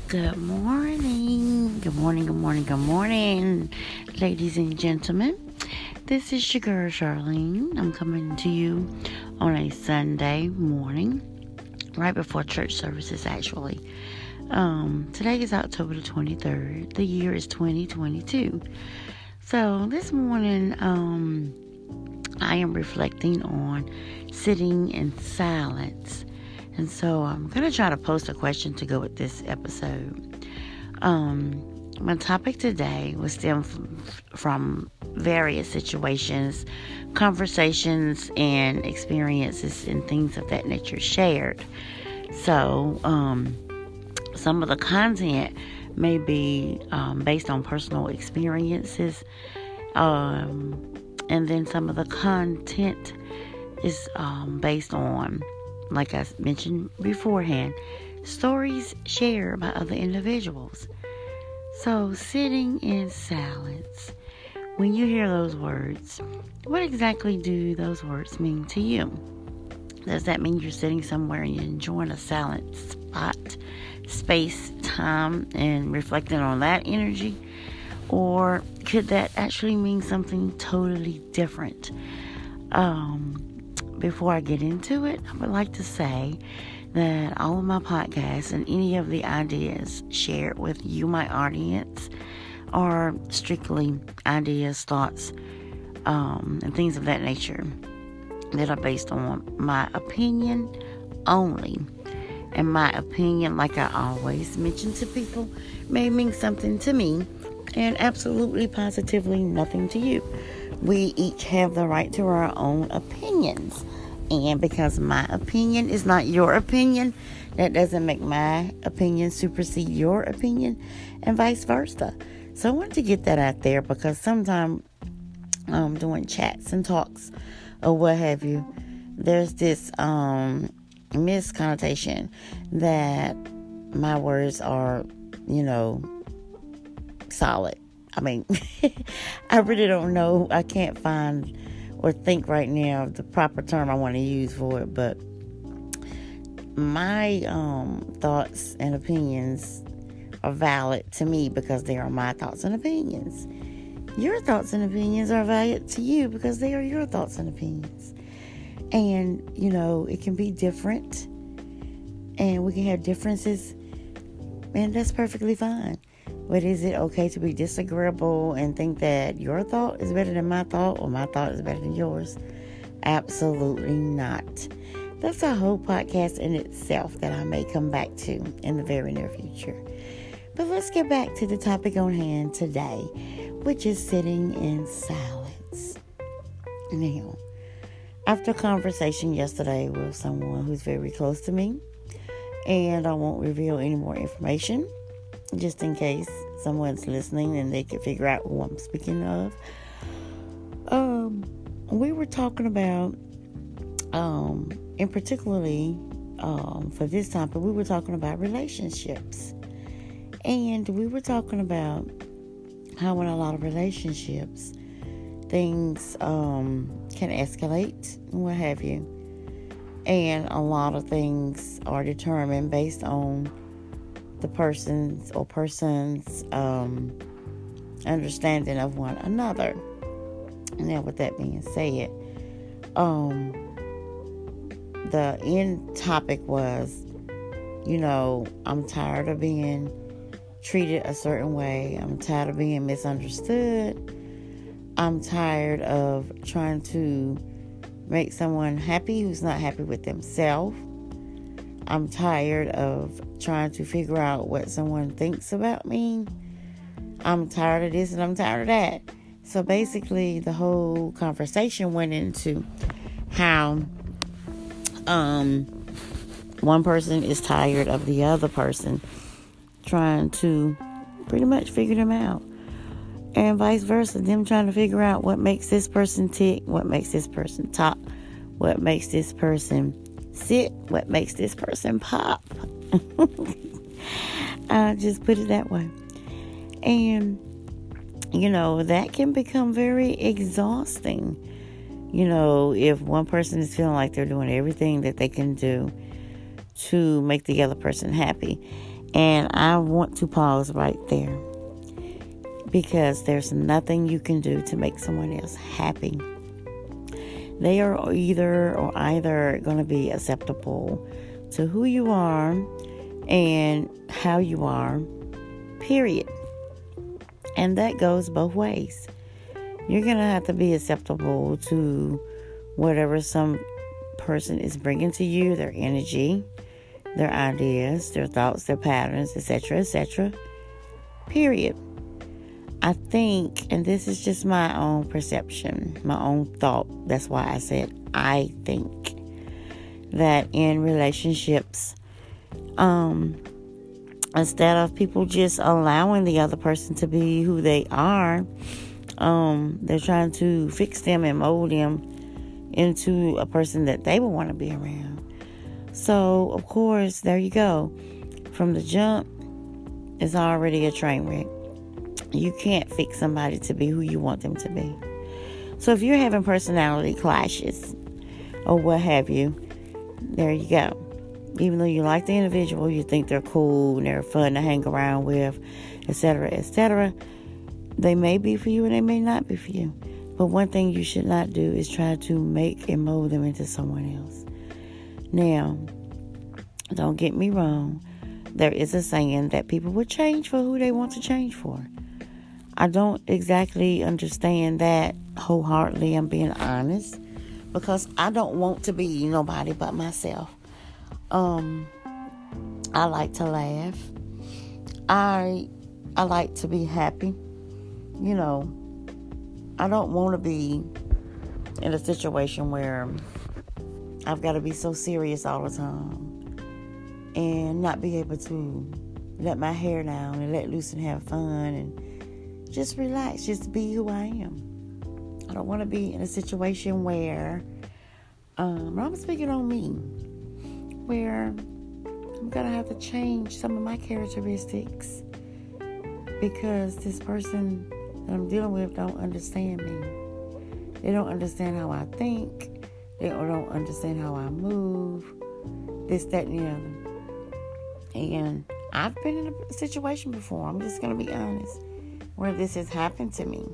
Good morning. Good morning, good morning, good morning, ladies and gentlemen. This is your girl, Charlene. I'm coming to you on a Sunday morning, right before church services, actually. Today is October the 23rd. The year is 2022. So this morning, I am reflecting on sitting in silence. And so I'm going to try to post a question to go with this episode. My topic today was stemmed from various situations, conversations, and experiences and things of that nature shared. So some of the content may be based on personal experiences, and then some of the content is based on, like I mentioned beforehand, stories shared by other individuals. So, sitting in silence. When you hear those words, what exactly do those words mean to you? Does that mean you're sitting somewhere and you're enjoying a silent spot, space, time, and reflecting on that energy? Or could that actually mean something totally different? Before I get into it, I would like to say that all of my podcasts and any of the ideas shared with you, my audience, are strictly ideas, thoughts, and things of that nature that are based on my opinion only. And my opinion, like I always mention to people, may mean something to me and absolutely positively nothing to you. We each have the right to our own opinions. And because my opinion is not your opinion, that doesn't make my opinion supersede your opinion, and vice versa. So I wanted to get that out there because sometimes doing chats and talks or what have you, there's this misconnotation that my words are, solid. I mean, I really don't know. I can't find or think right now of the proper term I want to use for it, but my thoughts and opinions are valid to me because they are my thoughts and opinions. Your thoughts and opinions are valid to you because they are your thoughts and opinions. And, it can be different, and we can have differences, and that's perfectly fine. But is it okay to be disagreeable and think that your thought is better than my thought or my thought is better than yours? Absolutely not. That's a whole podcast in itself that I may come back to in the very near future. But let's get back to the topic on hand today, which is sitting in silence. Now, after a conversation yesterday with someone who's very close to me, and I won't reveal any more information, just in case someone's listening and they can figure out who I'm speaking of. We were talking about, and particularly for this topic, we were talking about relationships. And we were talking about how in a lot of relationships, things can escalate and what have you. And a lot of things are determined based on the person's understanding of one another. And now with that being said, the end topic was, I'm tired of being treated a certain way. I'm tired of being misunderstood. I'm tired of trying to make someone happy who's not happy with themselves. I'm tired of trying to figure out what someone thinks about me. I'm tired of this and I'm tired of that. So basically, the whole conversation went into how one person is tired of the other person, trying to pretty much figure them out. And vice versa, them trying to figure out what makes this person tick, what makes this person talk, what makes this person sit, what makes this person pop. I just put it that way. And, that can become very exhausting. If one person is feeling like they're doing everything that they can do to make the other person happy. And I want to pause right there, because there's nothing you can do to make someone else happy. They are either going to be acceptable to who you are and how you are, period. And that goes both ways. You're going to have to be acceptable to whatever some person is bringing to you, their energy, their ideas, their thoughts, their patterns, etc., period. I think, and this is just my own perception, my own thought, that's why I said I think, that in relationships, instead of people just allowing the other person to be who they are, they're trying to fix them and mold them into a person that they would want to be around. So, of course, there you go. From the jump, it's already a train wreck. You can't fix somebody to be who you want them to be. So if you're having personality clashes or what have you, there you go. Even though you like the individual, you think they're cool and they're fun to hang around with, etc., they may be for you and they may not be for you. But one thing you should not do is try to make and mold them into someone else. Now, don't get me wrong. There is a saying that people will change for who they want to change for. I don't exactly understand that wholeheartedly, I'm being honest, because I don't want to be nobody but myself. I like to laugh. I like to be happy. I don't want to be in a situation where I've got to be so serious all the time and not be able to let my hair down and let loose and have fun and just relax, just be who I am. I don't want to be in a situation where, I'm speaking on me, where I'm going to have to change some of my characteristics because this person that I'm dealing with don't understand me. They don't understand how I think. They don't understand how I move. This, that, and the other. And I've been in a situation before, I'm just going to be honest, where this has happened to me.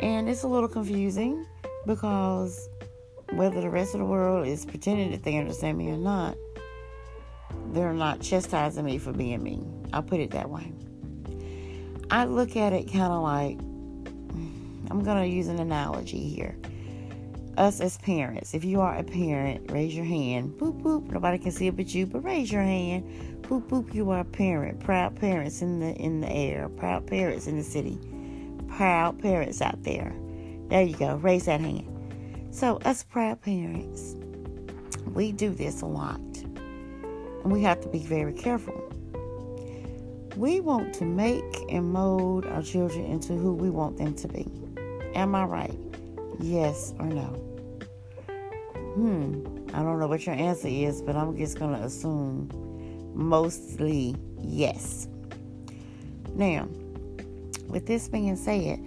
And it's a little confusing because whether the rest of the world is pretending that they understand me or not, they're not chastising me for being me. I'll put it that way. I look at it kind of like, I'm going to use an analogy here. Us as parents, if you are a parent, raise your hand. Boop, boop. Nobody can see it but you, but raise your hand. Boop, boop. You are a parent. Proud parents in the air. Proud parents in the city. Proud parents out there. There you go. Raise that hand. So, us proud parents, we do this a lot. And we have to be very careful. We want to make and mold our children into who we want them to be. Am I right? Yes or no? I don't know what your answer is, but I'm just going to assume mostly yes. Now, with this being said,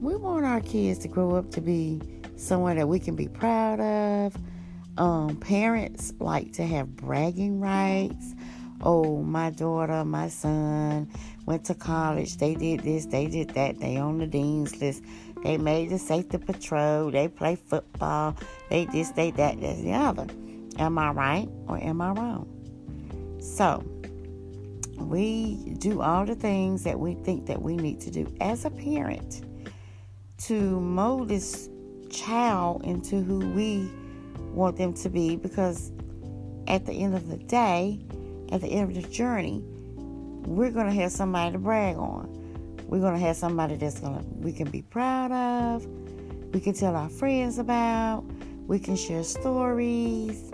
we want our kids to grow up to be someone that we can be proud of. Parents like to have bragging rights. Oh, my daughter, my son went to college. They did this, they did that. They on the dean's list. They made the safety patrol. They play football. They this, they that, that's the other. Am I right or am I wrong? So, we do all the things that we think that we need to do as a parent to mold this child into who we want them to be, because at the end of the day, at the end of the journey, we're going to have somebody to brag on. We're going to have somebody we can be proud of. We can tell our friends about. We can share stories.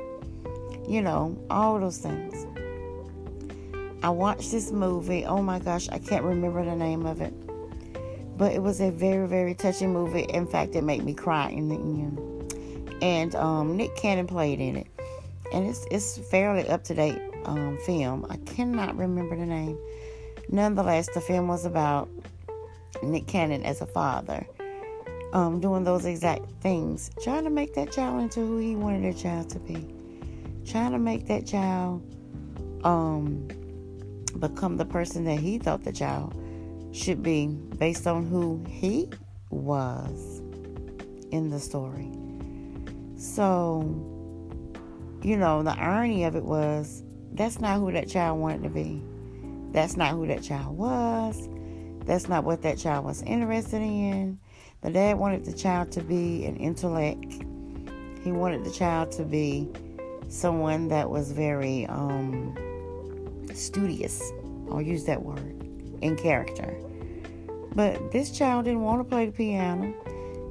All those things. I watched this movie. Oh my gosh, I can't remember the name of it. But it was a very, very touching movie. In fact, it made me cry in the end. And Nick Cannon played in it. And it's fairly up-to-date film. I cannot remember the name. Nonetheless, the film was about Nick Cannon as a father, doing those exact things, trying to make that child into who he wanted that child to be, trying to make that child become the person that he thought the child should be based on who he was in the story. So, the irony of it was, that's not who that child wanted to be. That's not who that child was. That's not what that child was interested in. The dad wanted the child to be an intellect. He wanted the child to be someone that was very studious. I'll use that word, in character. But this child didn't want to play the piano.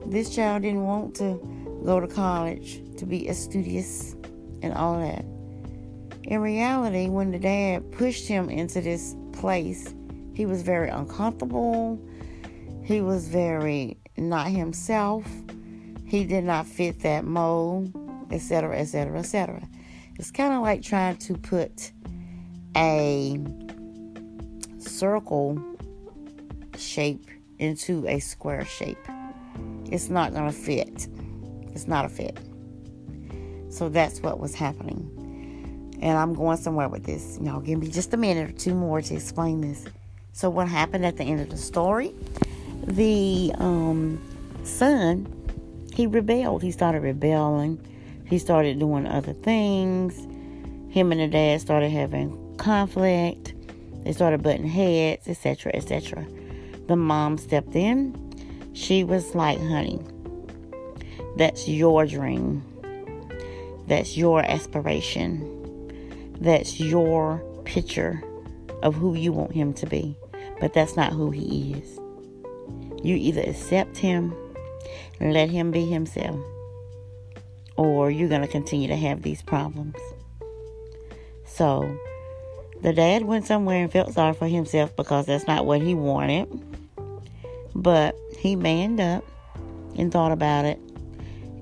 This child didn't want to go to college to be a studious and all of that. In reality, when the dad pushed him into this place, he was very uncomfortable. He was very not himself. He did not fit that mold, etc., etc., etc. It's kind of like trying to put a circle shape into a square shape. It's not going to fit. It's not a fit. So that's what was happening. And I'm going somewhere with this. Y'all give me just a minute or two more to explain this. So what happened at the end of the story? The son, he rebelled. He started rebelling. He started doing other things. Him and the dad started having conflict. They started butting heads, etc., etc. The mom stepped in. She was like, honey, that's your dream. That's your aspiration. That's your picture of who you want him to be. But that's not who he is. You either accept him and let him be himself, or you're going to continue to have these problems. So, the dad went somewhere and felt sorry for himself because that's not what he wanted. But he manned up and thought about it,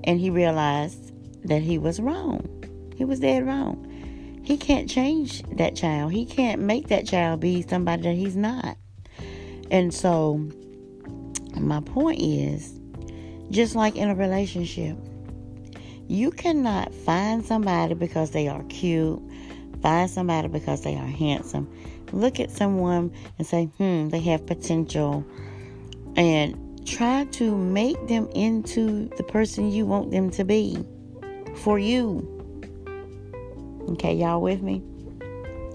and he realized that he was wrong. He was dead wrong. He can't change that child. He can't make that child be somebody that he's not. And so, my point is, just like in a relationship, you cannot find somebody because they are cute, find somebody because they are handsome, look at someone and say, they have potential, and try to make them into the person you want them to be for you. Okay, y'all with me?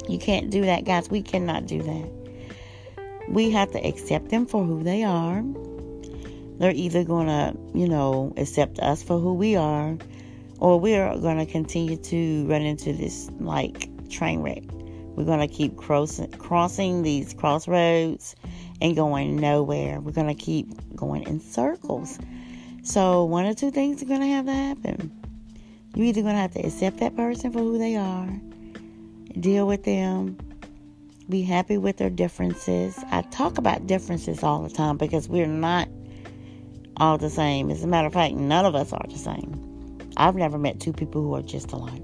You can't do that, guys. We cannot do that. We have to accept them for who they are. They're either going to, accept us for who we are, or we're going to continue to run into this, train wreck. We're going to keep crossing these crossroads and going nowhere. We're going to keep going in circles. So one or two things are going to have to happen. You're either going to have to accept that person for who they are, deal with them, be happy with their differences. I talk about differences all the time because we're not all the same. As a matter of fact, none of us are the same. I've never met two people who are just alike.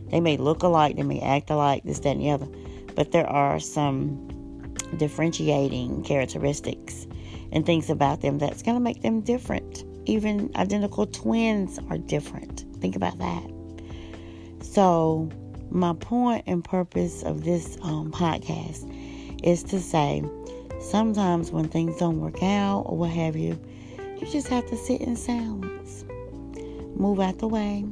They may look alike, they may act alike, this, that, and the other. But there are some differentiating characteristics and things about them that's going to make them different. Even identical twins are different. Think about that. So, my point and purpose of this podcast is to say, sometimes when things don't work out or what have you, you just have to sit in silence. Move out the way.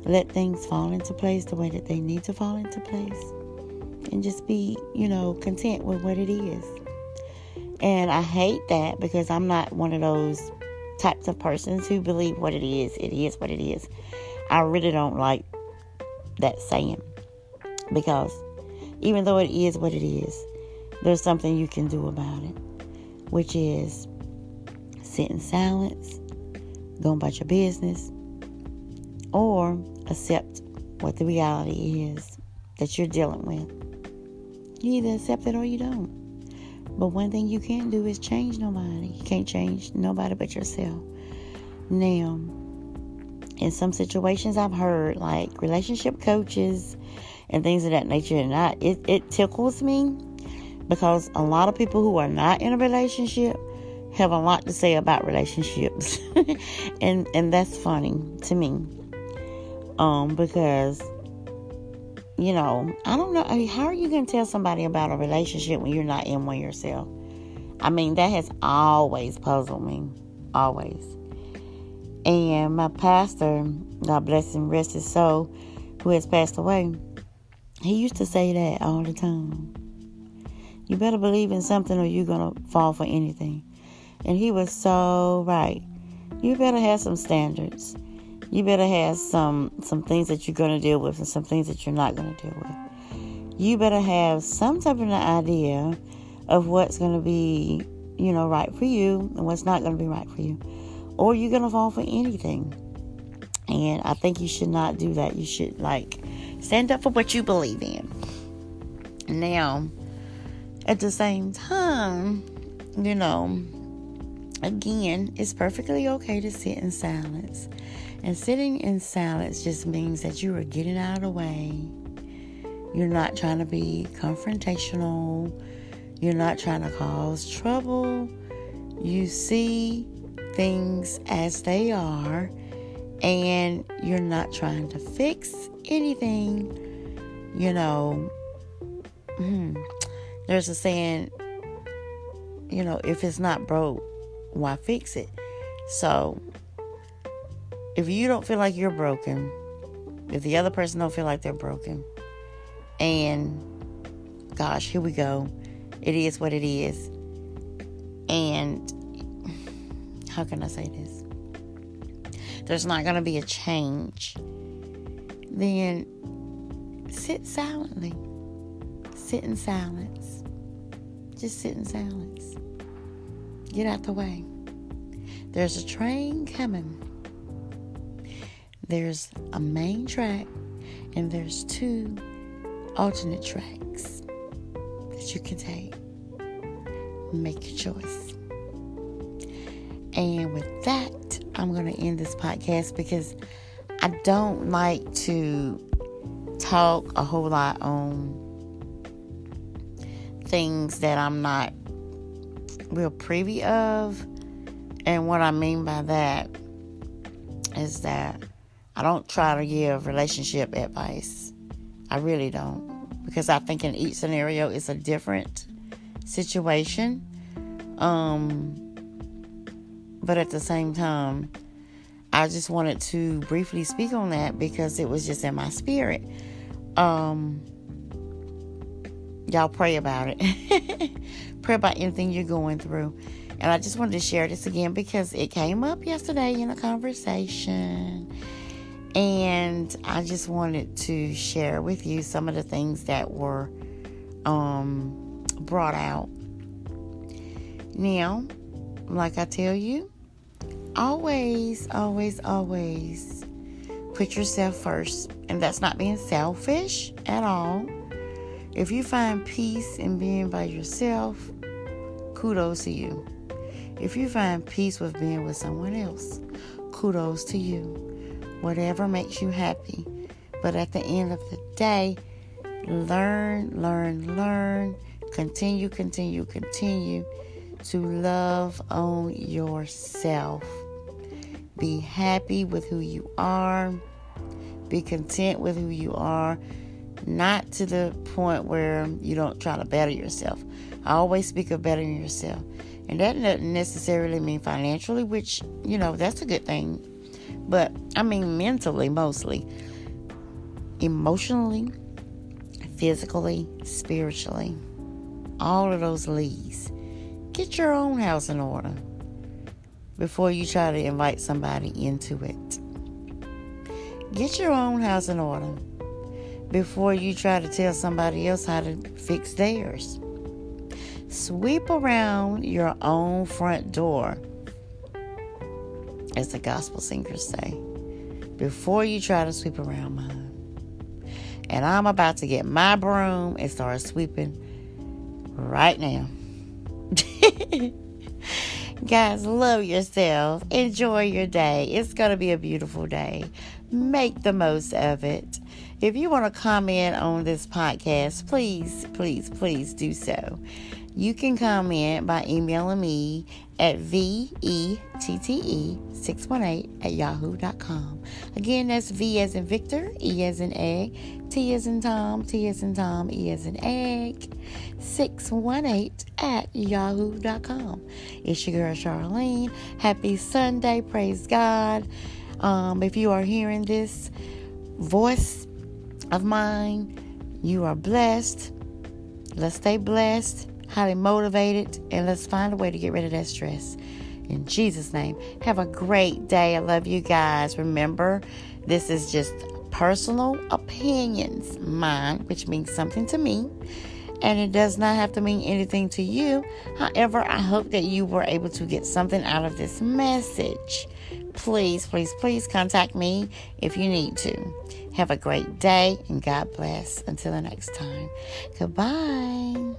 Let things fall into place the way that they need to fall into place. And just be, content with what it is. And I hate that because I'm not one of those types of persons who believe what it is what it is. I really don't like that saying, because even though it is what it is, there's something you can do about it, which is sit in silence, go about your business, or accept what the reality is that you're dealing with. You either accept it or you don't. But one thing you can't do is change nobody. You can't change nobody but yourself. Now, in some situations I've heard, like relationship coaches and things of that nature, and it tickles me because a lot of people who are not in a relationship have a lot to say about relationships. and that's funny to me. Because I don't know. I mean, how are you going to tell somebody about a relationship when you're not in one yourself? I mean, that has always puzzled me. Always. And my pastor, God bless him, rest his soul, who has passed away, he used to say that all the time. You better believe in something or you're going to fall for anything. And he was so right. You better have some standards. You better have some things that you're going to deal with and some things that you're not going to deal with. You better have some type of an idea of what's going to be, right for you and what's not going to be right for you. Or you're going to fall for anything. And I think you should not do that. You should, stand up for what you believe in. Now, at the same time, again, it's perfectly okay to sit in silence. And sitting in silence just means that you are getting out of the way. You're not trying to be confrontational. You're not trying to cause trouble. You see things as they are, and you're not trying to fix anything. There's a saying, if it's not broke, why fix it? So, if you don't feel like you're broken, if the other person don't feel like they're broken, and gosh, here we go. It is what it is. And how can I say this? There's not going to be a change. Then sit silently. Sit in silence. Just sit in silence. Get out the way. There's a train coming. There's a main track, and there's 2 alternate tracks that you can take. Make your choice. And with that, I'm going to end this podcast because I don't like to talk a whole lot on things that I'm not real privy of. And what I mean by that is that I don't try to give relationship advice. I really don't. Because I think in each scenario it's a different situation. But at the same time, I just wanted to briefly speak on that because it was just in my spirit. Y'all pray about it. Pray about anything you're going through. And I just wanted to share this again because it came up yesterday in a conversation. And I just wanted to share with you some of the things that were brought out. Now, like I tell you, always put yourself first. And that's not being selfish at all. If you find peace in being by yourself, kudos to you. If you find peace with being with someone else, kudos to you. Whatever makes you happy. But at the end of the day, learn. Continue to love on yourself. Be happy with who you are. Be content with who you are. Not to the point where you don't try to better yourself. I always speak of bettering yourself. And that doesn't necessarily mean financially, which, that's a good thing. But, I mean mentally mostly. Emotionally, physically, spiritually. All of those leads. Get your own house in order before you try to invite somebody into it. Get your own house in order before you try to tell somebody else how to fix theirs. Sweep around your own front door, as the gospel singers say, before you try to sweep around mine. And I'm about to get my broom and start sweeping right now. Guys, love yourself. Enjoy your day. It's going to be a beautiful day. Make the most of it. If you want to comment on this podcast, please do so. you can comment by emailing me at vette618@yahoo.com. Again, that's V as in Victor, E as in egg, T as in Tom, T as in Tom, E as in egg, 618@yahoo.com. It's your girl Charlene. Happy Sunday. Praise God. If you are hearing this voice of mine, you are blessed. Let's stay blessed, highly motivated, and let's find a way to get rid of that stress. In Jesus' name, have a great day. I love you guys. Remember, this is just personal opinions, mine, which means something to me, and it does not have to mean anything to you. However, I hope that you were able to get something out of this message. Please, please, please contact me if you need to. Have a great day, and God bless. Until the next time. Goodbye.